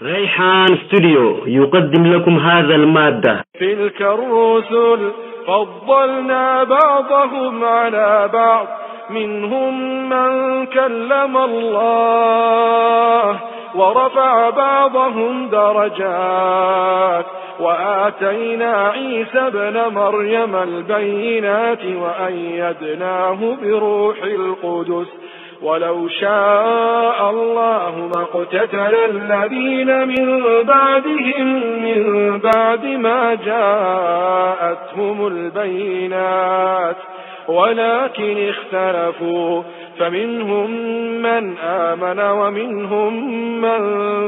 ريحان ستوديو يقدم لكم هذا المادة. تلك الرسل فضلنا بعضهم على بعض، منهم من كلم الله ورفع بعضهم درجات، وآتينا عيسى ابن مريم البينات وأيدناه بروح القدس، ولو شاء الله ما اقتتل الذين من بعد ما جاءتهم البينات، ولكن اختلفوا فمنهم من آمن ومنهم من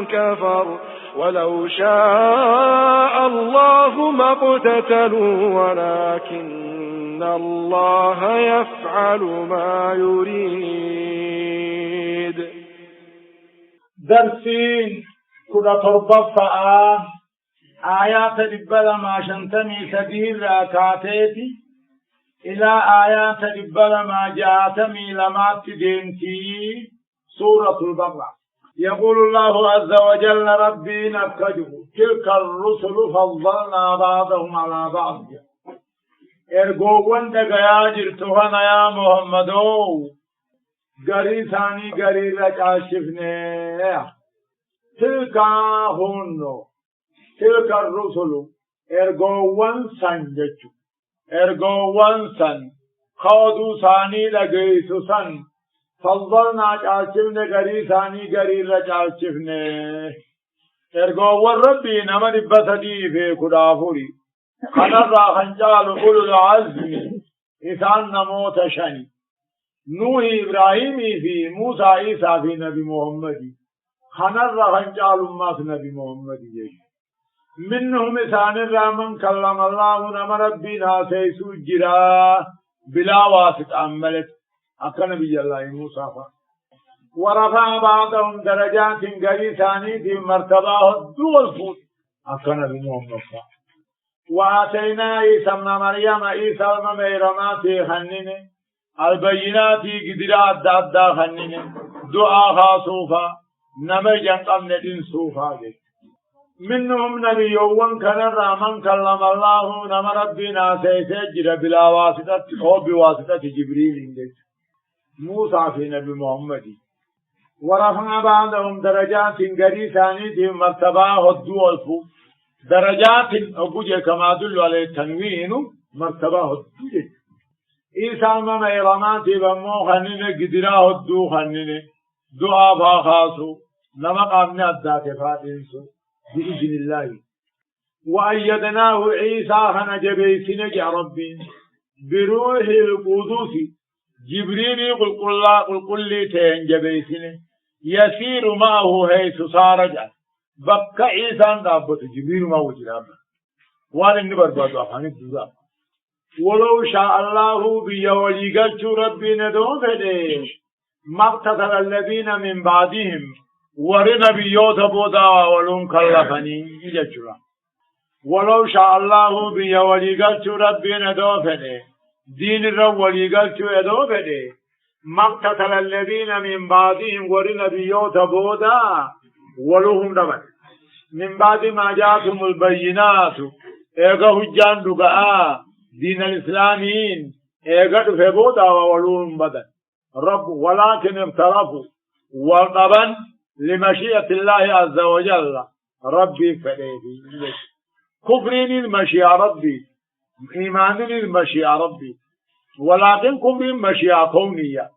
كفر، ولو شاء الله ما اقتتلوا ولكن الله يفعل ما يريد. درسين كنا تربفا آيات ربلا ما شنتمي سدير راكاتيتي إلى آيات ربلا ما جاءتمي لما تدينتي سورة البقرة. يقول الله عز وجل ربي نفكجه تلك الرسل فضلنا بعضهم على بعض. ارغوون دغيا جرتونا يا محمدو غري ثاني غري رچاشفنه تلك هونو تلك الرسل ارغوون سنجچو ارغوون سن خودو ثاني لگيسو سن فضلنا چاشفنه غري ثاني غري رچاشفنه ارغوون ربي نمن بسدي في خدافوري خنرا خنجال أولو العزم إسان نموت شني نوح إبراهيمي في موسى عيسى في نبي محمد خنرا خنجال أمات نبي محمد منهم إسان الرامن كلم الله نم ربنا سيسو جرا بلا واسط عملت أكا نبي الله موسى ورفع بعضهم درجات غير ثاني في مرتبه الدول فوت أكا نبي محمد وآتينا عيسى ابن مريم عيسى المميرمات خنين البينات قدرات دادا خنين دعا خاصوفا نمي جنقم ندين صوفا منهم نبيون كان الرحمن كلم الله نم ربنا سيسجر بلا واسطة أو بواسطة جبريل موسى في نبي محمد ورفع بعضهم درجات قريساني في مرتباه الدول فوق درجات أبوجة كما دل عليه التنوين مرتبه الدوجة إيسا مميرمات بمو خنين قدراه الدو خنين دعا فاخاسو نمق من الذات فاتنسو بإذن الله وأيدناه عيسى خنجبيسين يا ربي بروح القدس جبريل قل لي تنجبيسين يسير معه حيث صار بقى عيسى دابت جبريل ما وجد وانا نبر بعض افاني دوزا ولو شاء الله بيوليغت ربي ندون فدي مقتتل الذين من بعدهم ورنبيوت بودا ولون كلفني يجرا ولو شاء الله بيوليغت ربي ندون فدي دين الروليغت ادون فدي مقتتل الذين من بعدهم ورنبيوت بودا ولهم دبل من بعد ما جاءتهم البينات ايغا حجان دغا دين الاسلامين ايغا فبودا ولهم بدل رب ولكن اختلفوا وطبعا لمشيئة الله عز وجل ربي فليدي كفرين المشيئة ربي إيمان المشيئة ربي ولكن كفر المشيئة كونية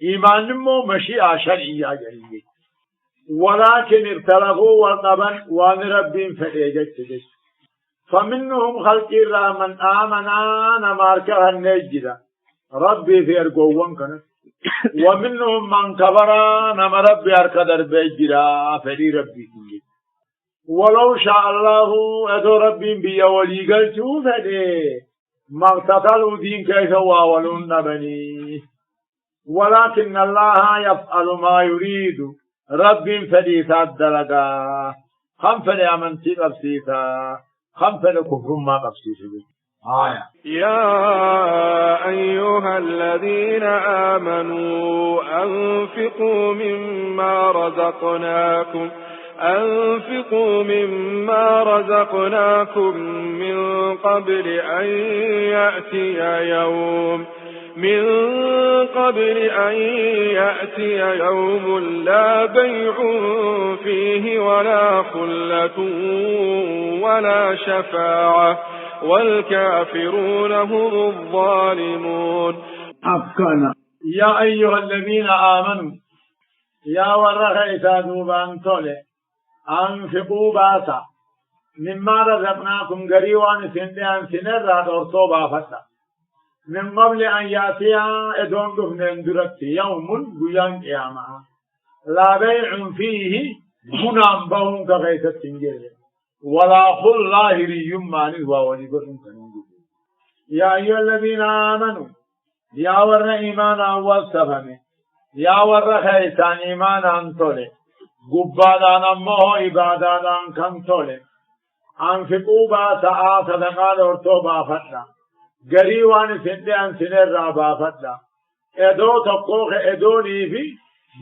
إيمان مو مشيئة شرعية جريمة ولكن اختلفوا وطبعا وان ربهم فليجت فمنهم خلق من آمنا نماركها النجدة ربي في أرقوان كانت ومنهم من كفر نم ربي أركدر بيجرا فلي ربي كله ولو شاء الله أدو ربي بي ولي قلتو فلي ما اقتتلوا دين كيف واولون بني ولكن الله يفعل ما يريد رب فليسات دلقا خم فلي أمنتي قبسيتا خم فلي كفر ما قبسيتا يا أيها الذين آمنوا أنفقوا مما أنفقوا مما رزقناكم من قبل أن يأتي يوم لا بيع فيه ولا خلة ولا شفاعة والكافرون هم الظالمون. أفكنا يا أيها الذين آمنوا يا ورغيتا دوبان تولي أنفقوا باسا مما رزقناكم قريوان سندان سنرات أرطوبا فتا من قبل أن يأتي إدون دفن درت يوم قيان قياما لا بيع فيه منام بهم كغيثة تنجل ولا خل لاهري يمان ووليبهم كنوجه. يا أيها الذين آمنوا يا ور إيمان أول سفمه يا ور خيسان إيمان أنتولي قبادان أمه إبادان كنتولي أنفقوا باسا صدقاء ورطوبا فتنا قريوان سندان سنر بافتنا ادو تقوخ ادوني في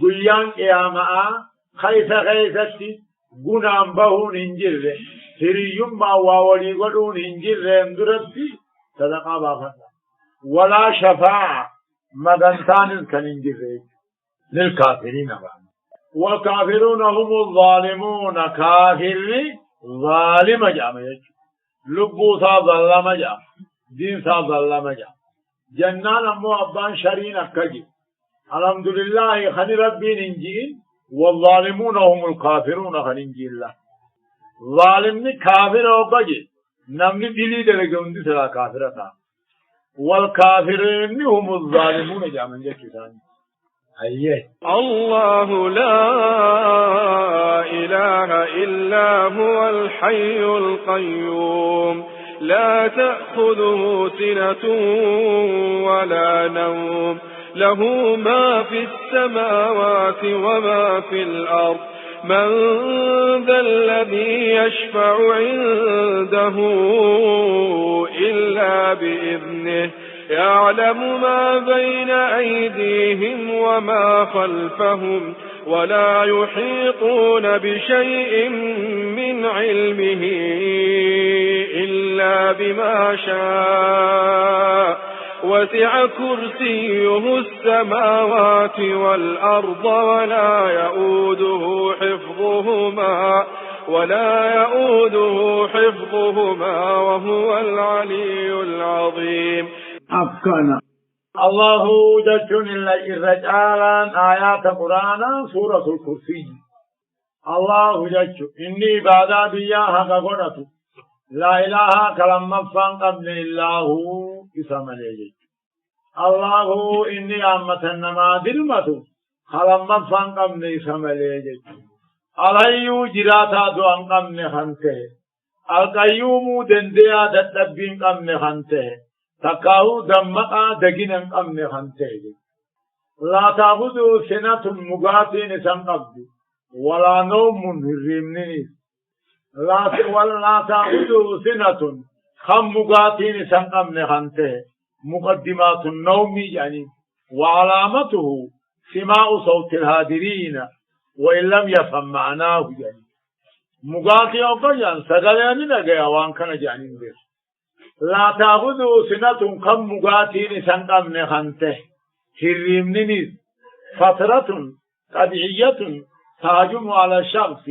قيان قياما خيثتي قنام بهون انجر هريم ما واولي قدون انجر اندرتي صدقاء بافتنا ولا شفاعة مدنتان كان انجر للكافرين بعد والكافرون هم الظالمون كافر ظالم جامع لبوسا ظلم جامع دين سا ظلم جامع جنان امو ابان شرين اكجي الحمد لله خني ربين انجيل والظالمون هم الكافرون خني انجيل الله ظالمني كافر اوبجي نمني دلي دلگوندي سلا كافرتا والكافرين هم الظالمون جامع جكتان. الله لا إله إلا هو الحي القيوم لا تأخذه سنة ولا نوم له ما في السماوات وما في الأرض من ذا الذي يشفع عنده إلا بإذنه يعلم ما بين أيديهم وما خلفهم ولا يحيطون بشيء من علمه إلا بما شاء وسع كرسيه السماوات والأرض ولا يؤوده حفظهما وهو العلي العظيم. أفكنا الله جل الرجالان آيات قرآن سورة الكرسي. الله جل إني بعد بياها قدرت لا إله كلام فان قبل الله اسم لي الله إني أمة نما دلمت كلام فان قبل اسم لي علي جراتا دوان قبل خنته القيوم دنديا دتبين قبل خنته تكاو دمقا دقنا قمن خنته لا تابدو سنة مقاتين سنقبد ولا نوم هرمني ولا تابدو سنة خم مقاتين سنقمن خنته مقدمات النوم يعني وعلامته سماع صوت الهادرين وإن لم يفهم معناه يعني مقاتين وقيان سقلاني نقيا وان كان جانين بير لا تأخذوا سنة كم مقاتين سنقم نخنته هرمنينيز فترة طبيعية تهجم على الشخص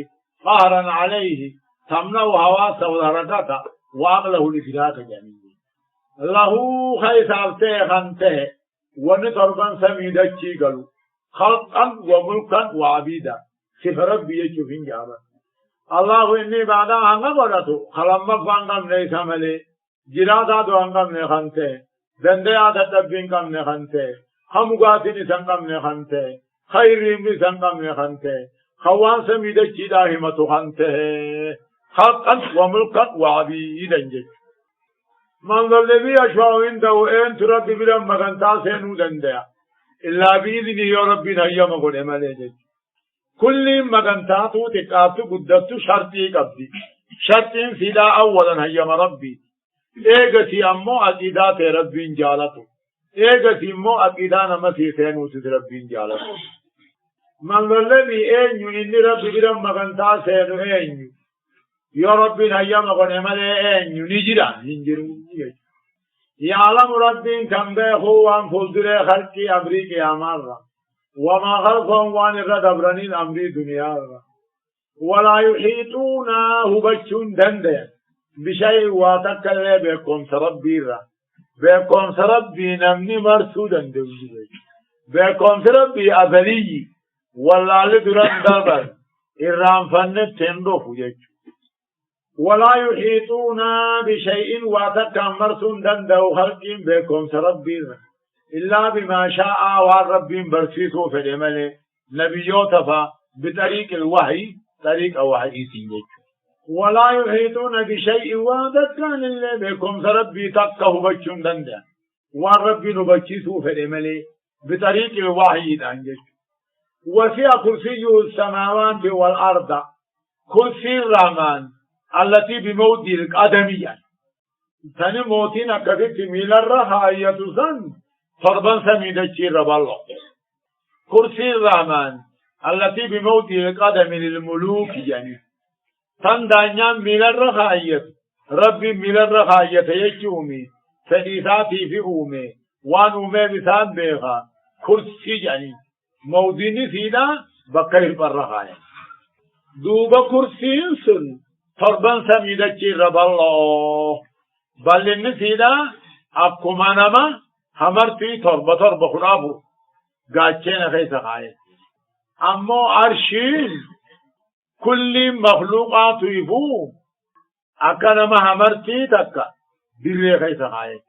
قهرا عليه تمنع حواسه والحركات وعقله لفراق جميل له خيث عبته خنته ونطربا سميدتشي قالوا خلقا وملكا وعبيدا سفرق بيجوفين جابا الله إني بعد أن قبرته خلما فانقم ليس ملي جراتا دوان کم نخانتے دندے آدھا تبین کم نخانتے خمگاتی نسان کم نخانتے خیریم نسان کم نخانتے خوان سمیدہ چیدہ حمتو خانتے حقا وملکا وعبیدا جد من ذا الذي أشفع عنده أن ترد برم مغنتا سينو دندیا إلا بإذنه يا ربنا يوم قل عمله جد كل مغنتاتو تقاتو قدتو شرطي قبدي شرطين سيدا أولا هيام ربي ايغتي امو عقیدات ربین جالتو ايغتي امو عقیدان مسیح سینو سید ربین جالتو من الذي أين إني ربي برم مغنتا سيدو أين يا ربي هيا مغنمال أين نجرا نجرو يعلم ربي كم بيخو وان فلدر خلقي أمريكي أمارا وما خلقهم وان الردبرني الأمري دنيا ولا يحيطون هبتشون دندن بشيء واتكال بكم سربي را بكم سربي نمني مرسودا دوجي بكم سربي أبلي والله لدران دابر إرام فنت تندو فجج ولا يحيطون بشيء واتكال مرسودا دندو خلقين بكم سربي را إلا بما شاء والرب برسيسو في العمل نبيوتفا بطريق الوحي طريق وحي سيجج ولا يحيطون بشيء وذكان اللي بكم ربي تقه بچون دنده والرب نبچيسو في العمل بطريق الوحي دانجش وسع كرسيه السماوات والأرض كرسي الرحمن التي بموت القدمية ثاني موتين أكفت ميل الرحاية سن فربان سميدة رب الله كرسي الرحمن التي بموت القدم للملوك يعني تندانيان ميل الرخاية ربي ميل الرخاية يجومي سنيساتي في أومي وان أومي بسان بيخا كرسي يعني موضيني سيدا بقيه بالرخاية دوبا كرسي سن فربان سميدة رب الله بل سيدا أبكما نما همرتي تربة خرابو قاتشين خيس خاية أما عرشين كل مخلوقات يفو أكن ما همرتي تكا بيري خيس خاية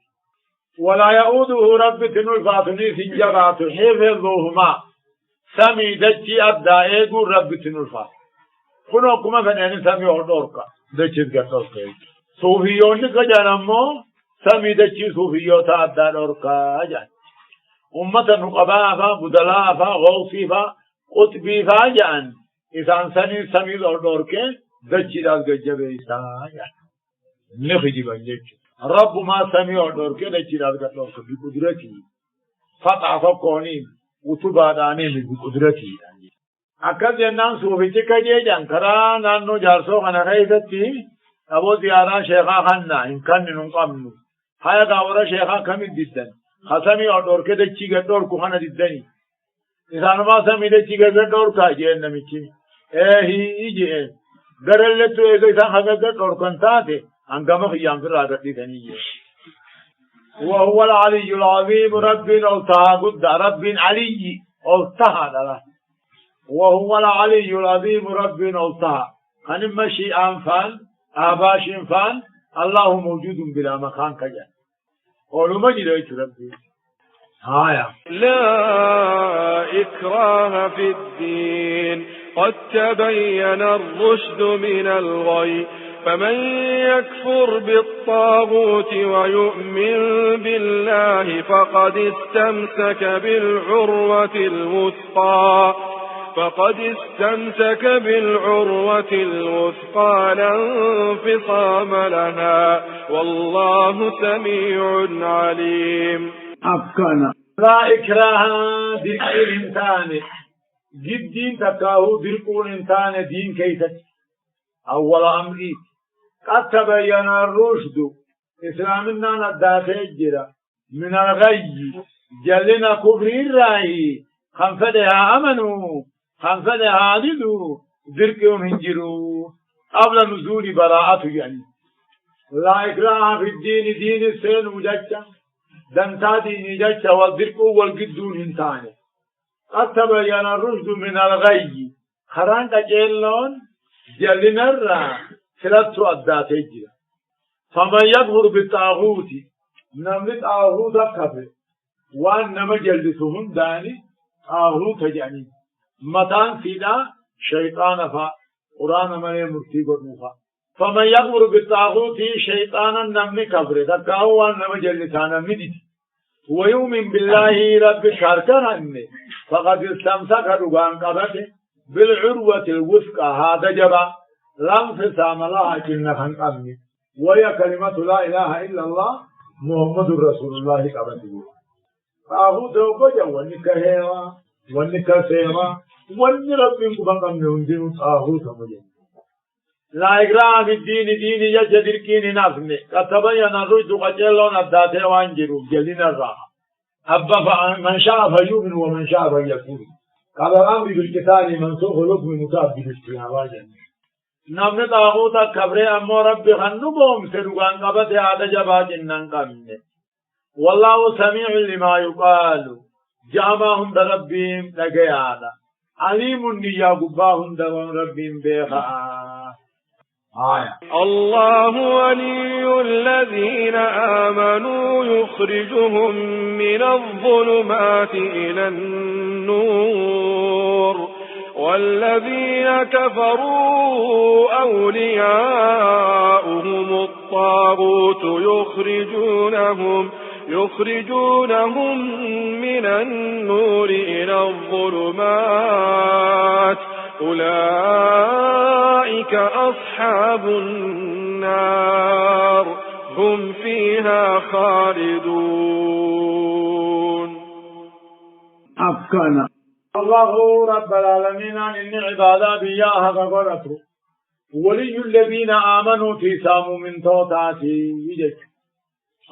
ولا يؤوده رب تنولفاتني سنجرات حفظهما سمي دجي أبدائي رب تنولفات كنو كما فنين سمي أردوركا دجي تقطوكا صوفيون كجانمو سمي دجي صوفيوتا أبدائي جان أمة نقباء فا بدلاء فا غوصي فا قطبي فا جان إسان سني سمي أردوركا دجي داز گجبه إسان جان نخجي بنجيك رب ما سمي أردوركا دجي داز گجبه بقدرتي فتح فقوني وطباداني بقدرتي أكاد جنان صوفيتي كجيجان كرا نانو جارسو خانا خيثتي أبو زيارة شيخا خانا إن كان ننقامنو هيا داورا شيخا كمي ديدن خسمي أردور كده چيگه دور كخانا ديدني إنسان ما سمي ده چيگه دور كا جين نميچي هي جين گرلتو ايگه إنسان خاگه دور كنتاته انگام خيام في رادت ديدني وهو العلي العظيم رب التها قد رب علي التها دلا وهو العلي العظيم رب التها أن مشي أنفان أباش أنفان الله موجود بلا مكان كجان قولوا ما جدويت ربي هايا لا إكراه في الدين قد تبين الرشد من الغي فمن يكفر بالطاغوت ويؤمن بالله فقد استمسك بالعروة الوثقى لا انفصام لها والله سميع عليم أفكنا لا إكراه درق الإنسان جد دين تكاهو درق الإنسان دين كيست أول أمري قد تبين الرشد إسلامنا ندافع من الغي جلنا كفر الرأي خنفدها أمنوا خنفدها عددوا درقهم هنجروا قبل نزول براءة يعني لا إكراه في الدين دين السين وجدت دمتا ديني جدت والدرق والقدون انتاني قد تبين الرشد من الغي خران تجيلون جلنا الرأي ثلاث أدات الجرى فمن يكفر بالطاغوت نملت طاغوت كفر وأنما جلسهم داني طاغوت يعني متان سيدا شيطان فا قرآن من مرتي قرنوفا فمن يكفر بالطاغوت شيطانا نمني كفر تكاو وأنما جلسانا مدد ويؤمن بالله رب شاركنا فقد استمسك رغان قبته بالعروة الوثقى هذا جبا لم تسام الله كنا خنقمني وهي كلمة لا إله إلا الله محمد رسول الله قبته فأخو توقع ونكهوا والنكسيرا والنرب قبل من دين طاغوت مجد لا إكراه في الدين دين يجد الكين نفسه قد تبين الرشد قتلون الداته وانجروا جلين الراحة أبا من شاء فيؤمن ومن شاء فيكفر قال الأمر بالقتال منسوخ حكم متعب بالاجتهاد نمن طاغوت كبر أمو رب خنبهم سرقان قبط هذا جبات إنن قمن والله سميع لما يقال جامعهم دربهم لقيانا عليم النيا قباهم درون ربهم بيخا الله ولي الذين آمنوا يخرجهم من الظلمات إلى النور والذين كفروا أولياؤهم الطاغوت يخرجونهم من النور إلى الظلمات أولئك أصحاب النار هم فيها خالدون. أفكنا الله رب العالمين إن عبادة بياها غفرته ولي الذين آمنوا تساموا من توتاتي يجك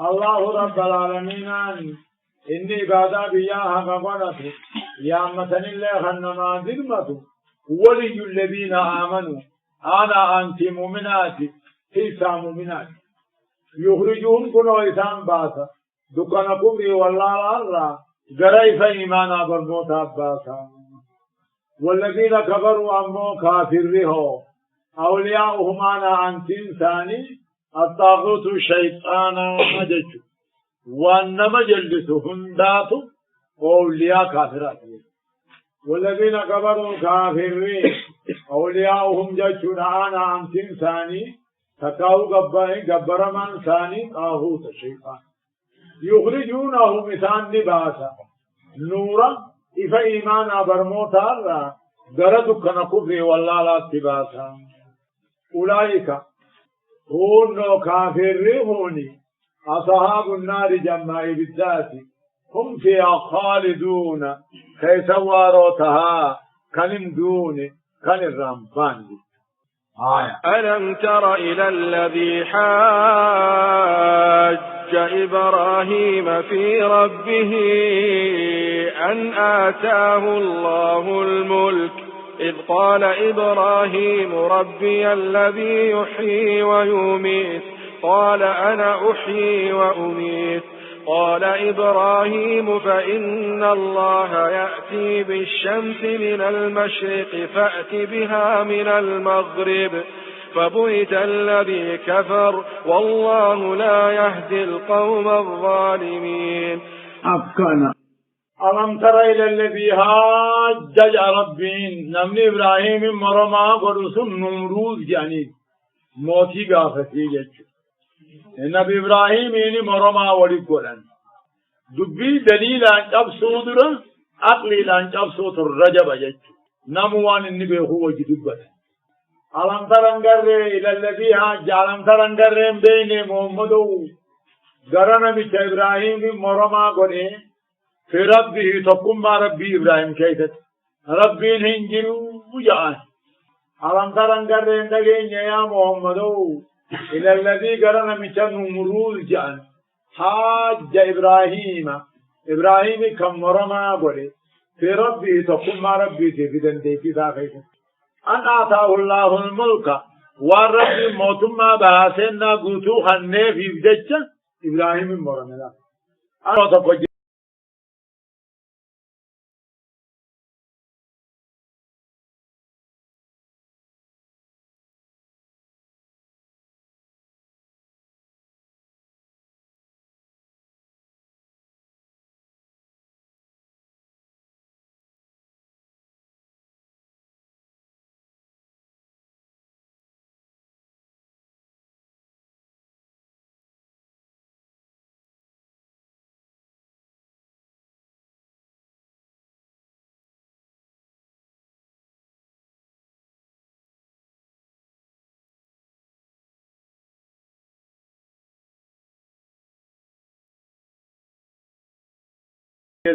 الله رب العالمين إن عبادة بياها غفرته يا مثل الله خنما ذرمته ولي الذين آمنوا أنا أنت مؤمنات تساموا مؤمنات يخرجون كنوا إسان باسا دكانكم بي والله الله غريف إيمانا برموت أباسا والذين كفروا أمو كافره أولياؤهم أنا أنت إنساني الطاغوت الشيطان مجج وأن مجلسهم ذاته أولياء كافرات والذين كفروا كافرين أولياؤهم ججون أنا أنت إنساني تكاو قبر من ثاني طاغوت الشيطان يخرجونه مثال لباسا نورا إفا إيمانا برموتا غردك نكفر والله لا اتباسا أولئك هون كافرهوني أصحاب النار جمعي بالذات هم فيها خالدون كي سواروتها كنم دون كن الرمبان ألم تر إلى الذي حاج إبراهيم في ربه أن آتاه الله الملك إذ قال إبراهيم ربي الذي يحيي ويميت قال أنا أحيي وأميت قال إبراهيم فإن الله يأتي بالشمس من المشرق فأت بها من المغرب فبهت الذي كفر والله لا يهدي القوم الظالمين. أفكنا ألم تر إلى الذي حاج ربين نمني إبراهيم مرما ورسل نمروز جانب موتي غافتي جيش النبي إبراهيم إني مرما ورقلن دبي دليل أن تبسو درا أقلي لأن تبسو الرجب جيش نموان النبي هو جدبت ألم ترنجر إلى الذي حاج ألم ترنجر بين محمد غرنا بيت إبراهيم مرما قري في ربه تقوم مع ربي إبراهيم كيست ربي هنجر وجاه ألم ترنجر إندجين يا محمد إلى الذي غرنا بيت نمرود جان حاج إبراهيم كم مرما قري في ربه تقوم مع ربي تفيدن تفيد كيست أن آتاه الله الملك والرب موتما باسنا قوتو خنه في بدجة إبراهيم مرملا أنا تفجر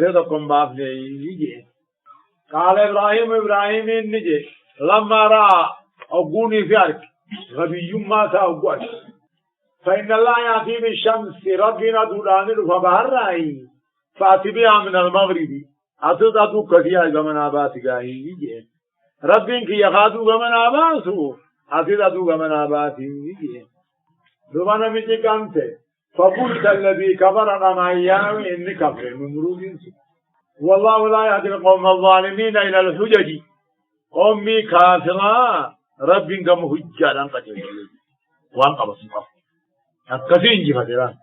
تقوم باف ليه قال إبراهيم النجي لما رأى أبوني في أرك غبي ما تأبوك فإن الله يأتي بالشمس ربنا دولان فبهر رأي فأتي بها من المغرب أتدتو كثيرا كمن آباسك ربك يخاطو كمن آباسو أتدتو كمن آباسك دوانا مجي كانت فقلت الذي كفر ما ياوي إني كفر من مرود والله لا يهدي القوم الظالمين إلى الحجج أمي كافرة ربك مهجا قتل وان قبس كثير جفتران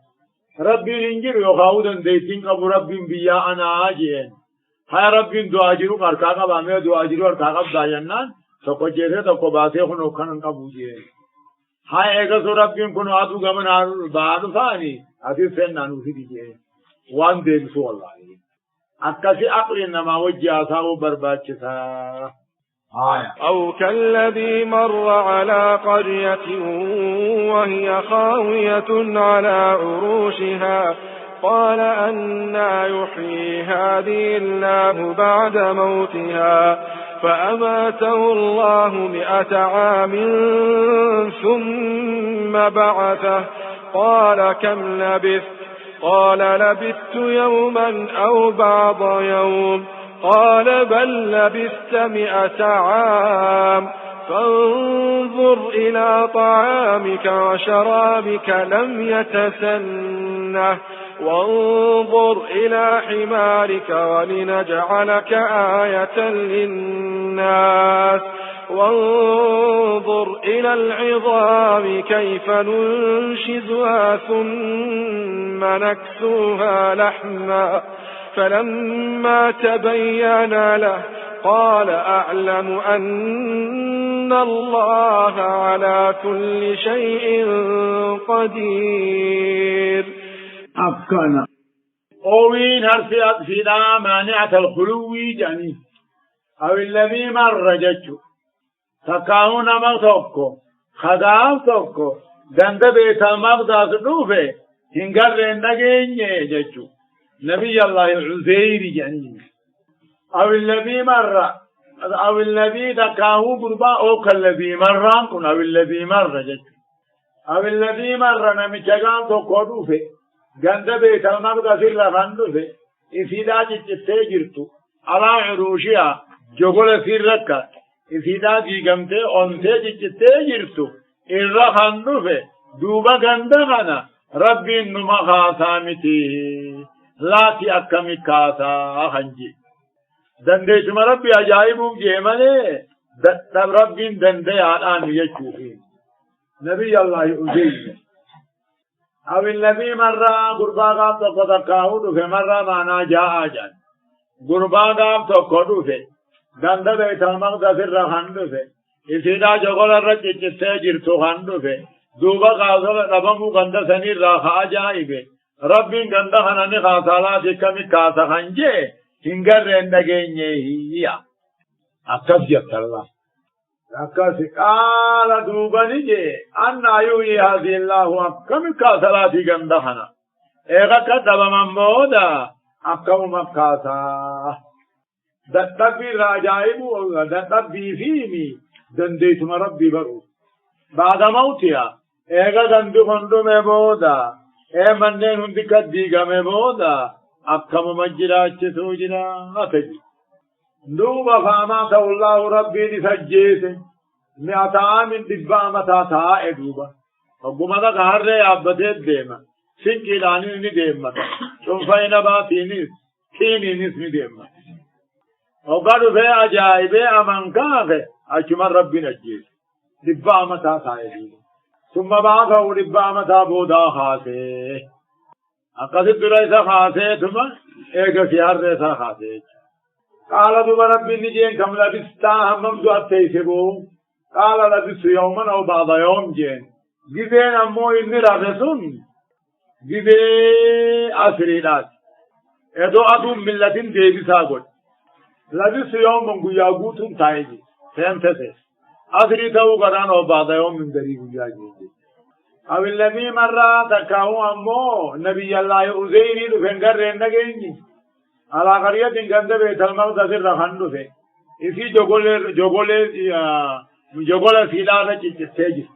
ربي إنجر يخاودا ديتين قبو ربي بيا أنا آجين هاي ربي دواجرو قرقاقا بامي دواجرو قرقاقا داينان تقو جيسے تقو باسے خنو خنن قبو جين هاي اگا سو ربي كنو آدو غمن آدو بادو ثاني آدو سن نانو سيدي جين وان دين سو الله أكاسي أقل إنما وجه أصابه برباد شسا أو كالذي مر على قرية وهي خاوية على عروشها قال أنى يحيي هذه الله بعد موتها فأماته الله 100 عام ثم بعثه قال كم لبثت قال لبثت يوما أو بعض يوم قال بل لبثت 100 عام فانظر إلى طعامك وشرابك لم يتسنه وانظر إلى حمارك ولنجعلك آية للناس وانظر إلى العظام كيف ننشزها ثم نكسوها لحما فلما تبين له قال أعلم أن الله على كل شيء قدير أفكنا أوين هرسيات فينا مانعة الخلو جاني أو الذي مر ججو تكاون مغتوكو خداو توكو دند بيت المقدس دوفه هنگر رندگيني ججو نبي الله عزير جاني أو الذي مر أو الذي تكاو قربا أو كالذي مران كن أو الذي مر ججو أو الذي مر نمجگان توكو دوفه گند بيت المقدس لفن دوفه إفيدا جتته جرتو على عروشها جغل سيركا إفيدا جيگمته أنته جتته جرتو إرّا خندوفه دوبا گندغنا ربي نما خاصامتي لاتی اکمی کاسا خنجی دنده شما ربی عجائبو جیمانے تب ربی دنده آن یچوخی نبی اللہ عزیز او النبی مرہ گربا گاب تو قدقاہو دفے مرہ مانا جا آجان گربا گاب تو قدو فے گندہ بیت المقدس رخندو فے اسیدہ جگل رچ چتے جرتو خندو فے دوبا قاضل ربمو گندہ سنی راخ آجائبے ربين گندا خناني خاصالات كمي كاسا خنجي هنگر رندگيني هي اكسجت الله اكس قال دوبني جي ان ايوي هذه الله كمي كاسالات گندا خنا ايغا كدب ممودا اكم مكاسا دتبي راجايب دتبي فيني دنديت ربي برو بعد موتها ايغا دندو خندو مبودا منين هندي كديغا مبودا أكم مجراج سوجنا أتجي دوبا فامات الله ربي لسجيس 100 عام دبا متا تا دوبا وقما دا غار ري عبدت ديما سنكي لاني ني ديما شوفاينا باتينيس كيني نسمي ديما وقالوا في عجائب أمان كافي أجمال ربي نجيس دبا متا تا دوبا ثم بعثه لبامة بودا خاسه أقصد رئيسا خاسه ثم ایک سیار رئيسا خاسه قال دوبا ربي نجين كم لبستا همم دو اتيسبو قال لبس يوما أو بعض يوم جين جبين أمو إني رافسون جبي أسرينات ادو أدو ملتين ديبسا قد لبس يوما قياغوتون تايجي سيمتسي أسري تو قران أو بعض يوم من دريق جاجي أو الذي مرة تكاو أمو نبي الله عزيري لفنگر رندگيني على قرية گند بيت المقدس رخندو في إذا جوجل في لا تجد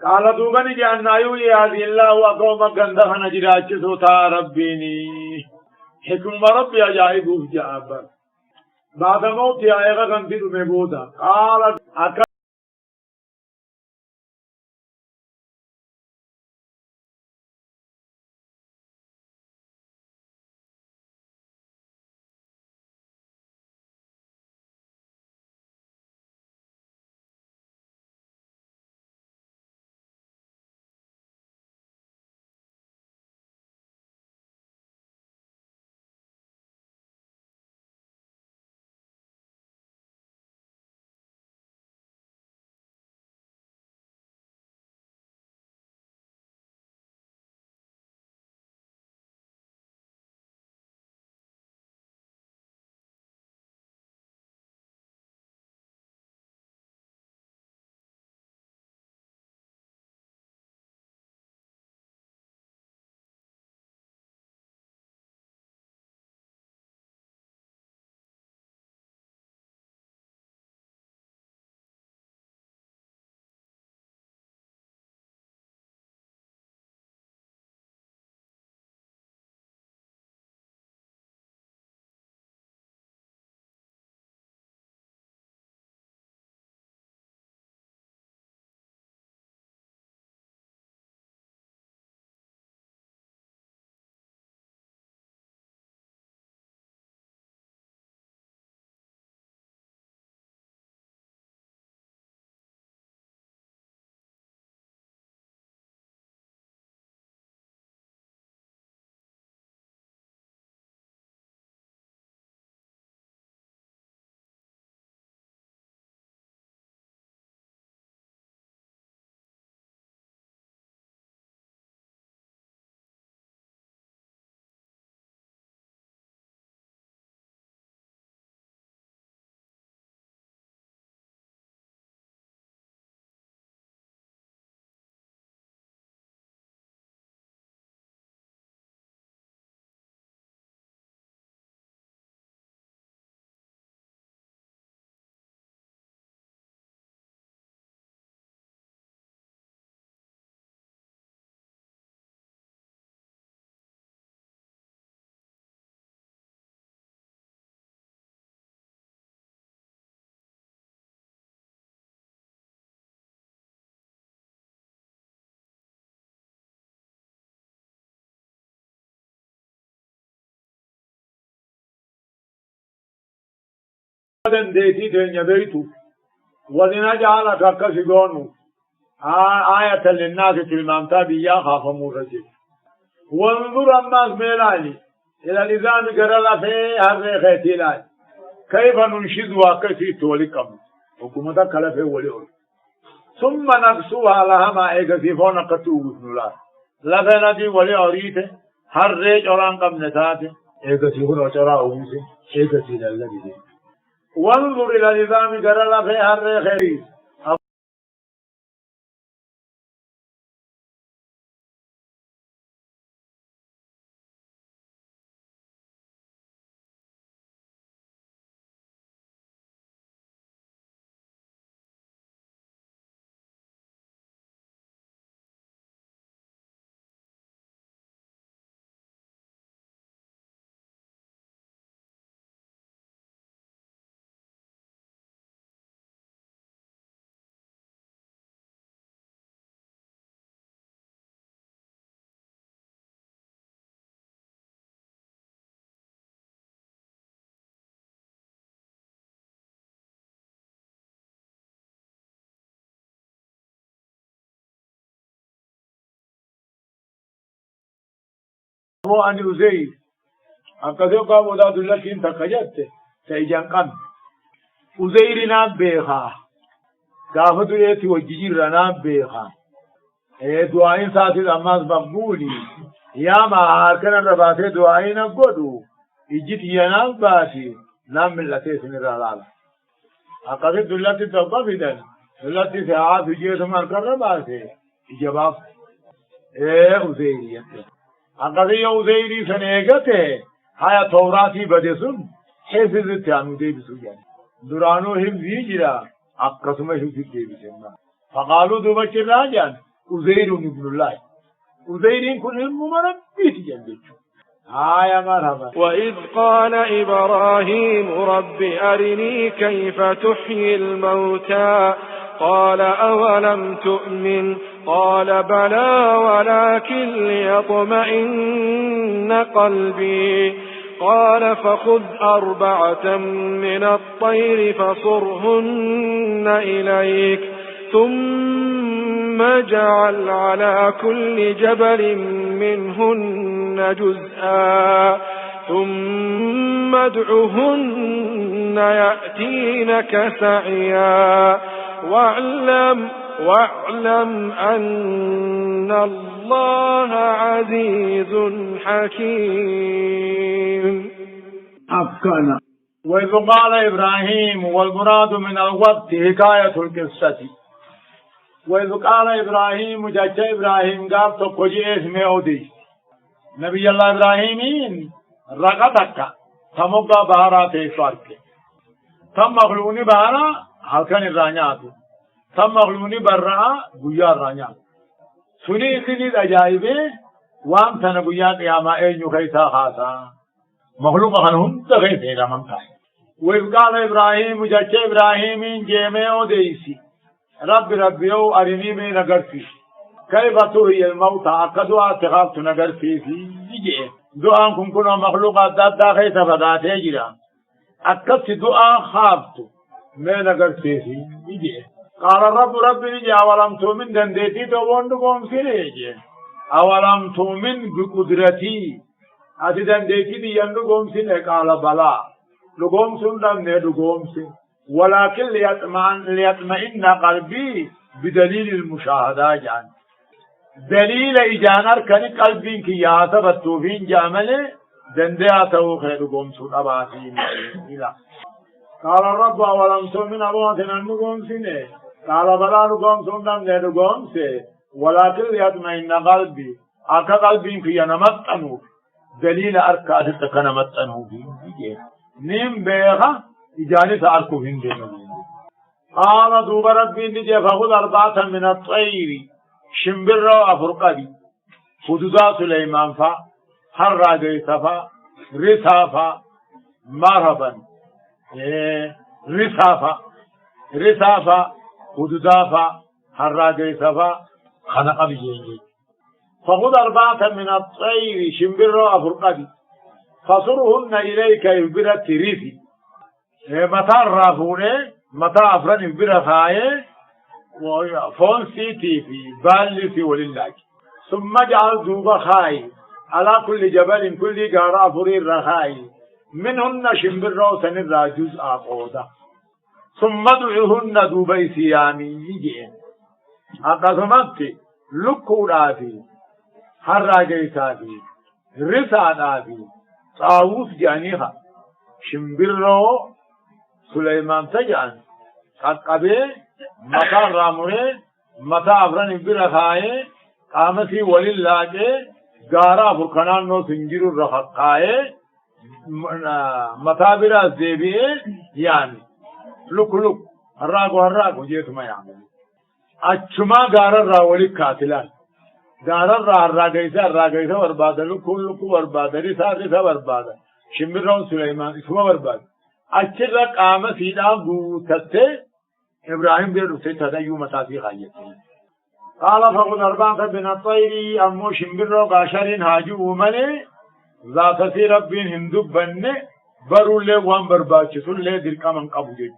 قال دوبني جانا يوي هذه الله وقوم غندها نجراچ سوتا ربيني حكم ربي عجائب جاب بعد موت آئے گا غنفر میں بودا قال دنديتي تنيا بيتو ولنجعلك كسدون آية للناس تلمامتا بيا خاف مرجع وانظر الناس ميلاني إلى النظام قرلا في هذه خيتيلان كيف ننشد واقفي تولكم حكومة كلفه وليول ثم نقصوها لها ما ايقفيفون قطوه نلا لفنا دي ولي أريته هر ريج أوران قم نتاته ايقفيفون وشراء ومسي ايقفي للذي وانظر إلى النظام قرلا في هر خيري هو أن يزيد أنقذوا قام وداد الله إن تكجت سيجان قام أزير نام بيخا قافت يأتي وجير نام بيخا دعائن ساتي الأماس مقبولي يا ما هاركنا رباتي دعائن قدو إجت ينام باسي نام من لتي سنرالال أنقذت الله تتوقفدن الله ساعات جيت مركر رباتي جواب أزير يأتي أنقذي أزيري سنيقته هيا توراتي بدسون حفظ التانو دي بسجان درانو هم زيجرا أقسم شوفي بسمنا فقالوا دوبك الراجان أزير ابن الله أزير كلهم مربيت جنبك يا مرحبا. وإذ قال إبراهيم رب أرني كيف تحيي الموتى قال أولم تؤمن قال بلى ولكن ليطمئن قلبي قال فخذ 4 من الطير فصرهن إليك ثم اجعل على كل جبل منهن جزءا ثم ادعهن يأتينك سعيا واعلم أن الله عزيز حكيم. أفكنا. وإذ قال إبراهيم والمراد من الوقت حكاية القصة. وإذ قال إبراهيم جاء إبراهيم قال تقجي اسمه أودي نبي الله إبراهيمين رقتك تمقى بهارات إسوارك تم مخلوني بهارا حلقان الرانيات تم مخلوني برا قيا الرانيات سني إذن الأجائبه وام تنقيا قياما أين خيسا خاصا مخلوق خنهم تغيث رمانتا. وإذ قال إبراهيم جاء إبراهيمين جيمه أوديسي ربي أرني من نغرفي كيف تحيي الموتى أكدوا اتخاذت نغرفي في دعاء كنا مخلوقات داخل تفضات يجرا أكدت دعاء خابت من نغرفي في قال ربي نجي أولم تؤمن دندتي دوون دقوم سنيجي أولم تؤمن بقدرتي أتي دندتي دي يندقوم سنة قال بلا دقوم سنة دقوم سنة ولكن ليطمئن قلبي بدليل المشاهدة جان دليل إجانر كان قلبين كي ياسبتو فين جامله دندها تو خير قوم سود أباسين إلا قال الرب ولم تؤمن أبواتنا نقوم سنة قال بلا نقوم سنة نقوم سنة ولكن ليطمئن قلبي أكا قلبين كي ينمتنو دليل أركاد تكنمتنو فين نيم بيغا إجاني سأركو هندين. قال دوب ربي نجي فخذ 4 من الطير شمبر أفرقبي خدودا سليمان فا حرى جيسفا رسافا مرحبا رسافا خدودا فا حرى جيسفا خنق بجيني فخذ 4 من الطير شمبر أفرقبي فصرهن إليك يبرت ريفي متى الرافونة متى أفرن برخاية فون سيتي في بالي ولله ثم جعل دوب خاي على كل جبل كل غارة فرير رخاي منهن شمبر روسن الراجوز آقودا ثم دعوهن دوبي سيامي يجين أقسمت لكو رافي حراجي سافي رسان آفي طاووس جانيها شمبر رو سليمان تجان قبي متى رامره متى أفرن برخاية قامسي ولله غارا فرقنان نو سنجر الرخاية متى برا زيبي يعني لك هراغو جيت ما يعمل أجمع غارا راولي قاتلان غارا راغيسا برباد لك برباد رسا برباد شمرون سليمان اسمه برباد أجل قام سيدا بوتته إبراهيم بيرسي تديو مساسي خايته قال فقد 4 من الطير أمو شمبرو قاشرين هاجو ملي ذات في ربين هندوب بني برو لي وان برباچ سن لي درقا من قبوجج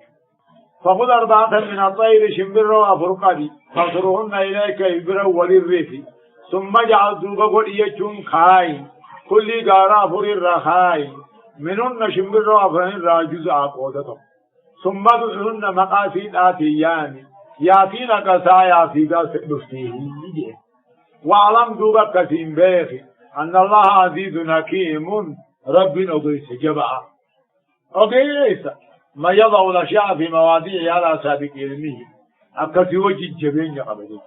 فقد 4 من الطير شمبرو أفرقبي فصرهن إليك إبرو وللريفي ثم جعل دوبا قد يجون خاي كل غارا فرير رخاي منهن شمبرو أفرين راجز آقودتهم ثم دعهن مقاسيد آتيان ياتين قسايا فيدا سبفتيه وعلم دوبا كثيم بيخي أن الله عزيز حكيم رب أضيس جبعا أضيس ما يضع الأشياء في مواضيع على سابق علمه أكثي وجه جبين يقبل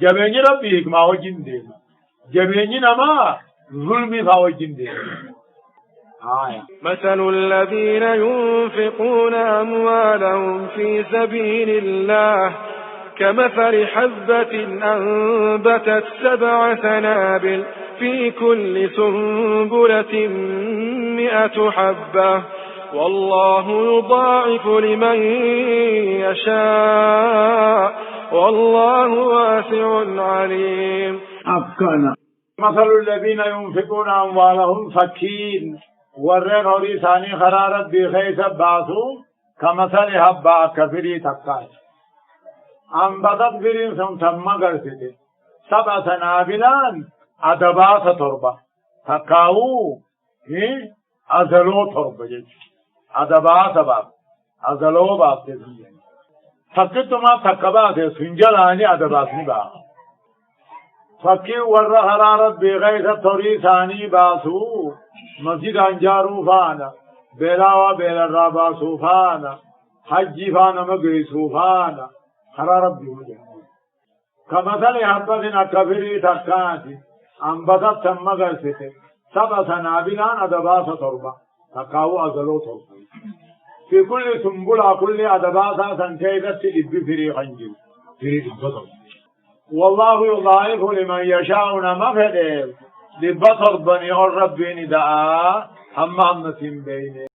جبين ربيك ما وجه ديما جبين نما ظلمي فوجه ديما مثل الذين ينفقون أموالهم في سبيل الله كمثل حبة أنبتت 7 سنابل في كل سنبلة 100 حبة والله يضاعف لمن يشاء والله واسع عليم. أبكنا مثل الذين ينفقون أموالهم فكين ورين هوري ثاني خرارت بخيس باسو كمثل حبة كفري تقاي أنبتت فرين ثم قرسته 7 سنابلان أدبات تربة تقاو أزلو تربة جيش أدبات باب أزلو باب تسمين فكت ما تقبات سنجلاني أدباتني باب فكي ور حرارت بغيث طري ثاني باسو مسجد انجارو فانا بلاوا بلا راباسو فانا حجي فانا مقرسو فانا حرارت بوجه كمثل حبة أكبري تكاتي أنبتت ثم قرسته 7 سنابلان أدباس تربة تقاو أزلو تربة في كل سنبلة كل أدباسا سنكيدت لبي فري خنجل فري البطل والله يضاعف لمن يشاء مفدل لبطر بني الرب نداء هم بين